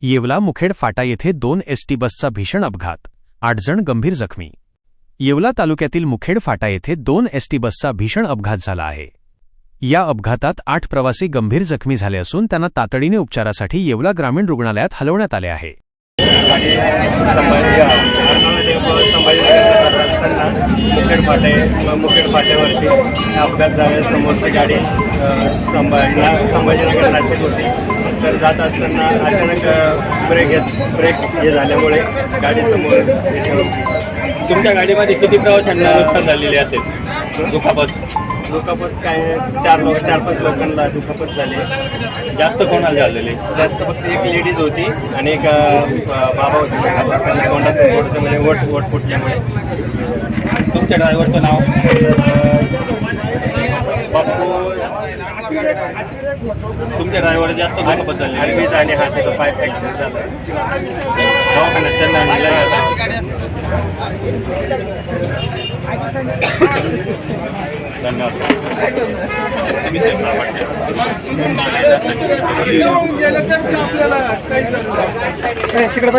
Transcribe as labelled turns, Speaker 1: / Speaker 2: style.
Speaker 1: येवला मुखेड फाटा येथे 2 एसटी बसचा भीषण अपघात, 8 जण गंभीर जखमी। येवला तालुक्यातील मुखेड फाटा येथे 2 एसटी बसचा भीषण अपघात झाला आहे। या अपघातात 8 प्रवासी गंभीर जखमी झाले असून त्यांना तातडीने उपचारासाठी येवला ग्रामीण रुग्णालयात हलवण्यात आले आहे।
Speaker 2: मुखेड फाट्यावरती अपघात झाला। समोरची गाडी संभाजीनगर नाशिक होती, तर जात असताना अचानक ब्रेक हे झाल्यामुळे गाडी समोर।
Speaker 3: तुमच्या गाडीमध्ये किती प्रवाशांना नुकसान झालेले असेल?
Speaker 2: दुखापत काय 4-5 लोकांना दुखापत झाली।
Speaker 3: जास्त कोणाला झालेले?
Speaker 2: जास्त फक्त एक लेडीज होती आणि एक बाबा होते। तोंडात थोडंसं म्हणजे वट फुटल्यामुळे।
Speaker 3: तुमच्या ड्रायव्हरचं नाव?
Speaker 2: बापू।
Speaker 3: तुमच्या ड्रायव्हर जास्त दुखापत झाली?
Speaker 2: हरवीज आणि हाताचा पाय फ्रॅक्चर झाला।
Speaker 3: दवाखान्यात त्यांना नेलं? धन्यवाद।
Speaker 2: तिकडे